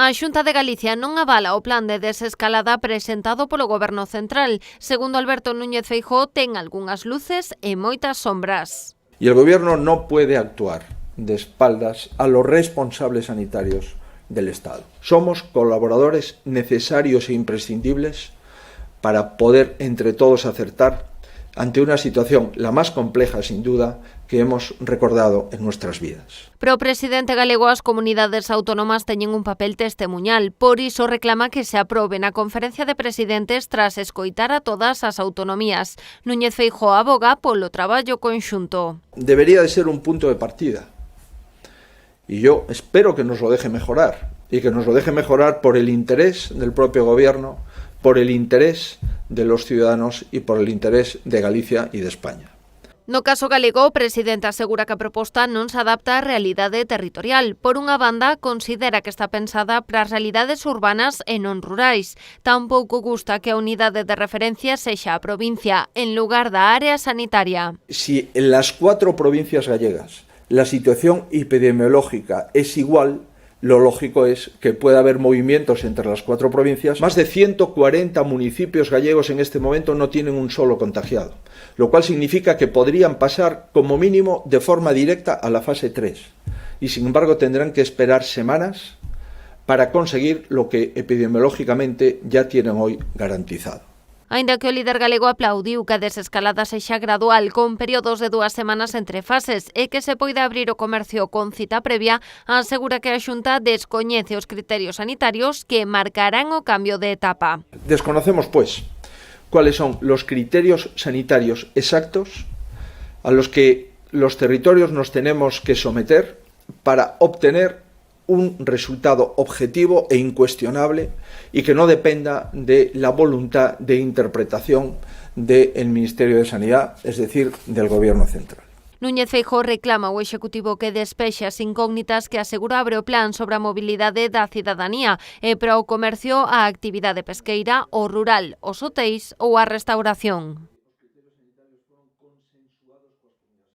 A Xunta de Galicia non avala o plan de desescalada presentado polo Goberno Central. Segundo Alberto Núñez Feijóo, ten algunhas luces e moitas sombras. Y el Gobierno no puede actuar de espaldas a los responsables sanitarios del Estado. Somos colaboradores necesarios e imprescindibles para poder entre todos acertar ante una situación la más compleja, sin duda, que hemos recordado en nuestras vidas. Pero o presidente galego, as comunidades autónomas teñen un papel testemuñal. Por iso reclama que se aprobe na conferencia de presidentes tras escoitar a todas as autonomías. Núñez Feijóo aboga polo traballo conxunto. Debería de ser un punto de partida. Y yo espero que nos lo deje mejorar. Y que nos lo deje mejorar por el interés del propio Gobierno, por el interés de los ciudadanos y por el interés de Galicia y de España. No caso galego, o presidente asegura que a proposta non se adapta á realidade territorial. Por unha banda, considera que está pensada para as realidades urbanas e non rurais. Tampouco gusta que a unidade de referencia sexa a provincia, en lugar da área sanitaria. Si en las 4 provincias gallegas la situación epidemiológica es igual, lo lógico es que pueda haber movimientos entre las 4 provincias. Más de 140 municipios gallegos en este momento no tienen un solo contagiado, lo cual significa que podrían pasar como mínimo de forma directa a la fase 3 y sin embargo tendrán que esperar semanas para conseguir lo que epidemiológicamente ya tienen hoy garantizado. Aínda que o líder galego aplaudiu que a desescalada sexa gradual, con períodos de 2 semanas entre fases e que se poida abrir o comercio con cita previa, asegura que a Xunta descoñece os criterios sanitarios que marcarán o cambio de etapa. Desconocemos, pues, cuáles son los criterios sanitarios exactos a los que los territorios nos tenemos que someter para obtener un resultado objetivo e incuestionable y que no dependa de la voluntad de interpretación del Ministerio de Sanidad, es decir, del Gobierno Central. Núñez Feijóo reclama ao Executivo que despexe as incógnitas que asegura abre o plan sobre a mobilidade da cidadanía e para o comercio, a actividade pesqueira, o rural, os hotéis ou a restauración.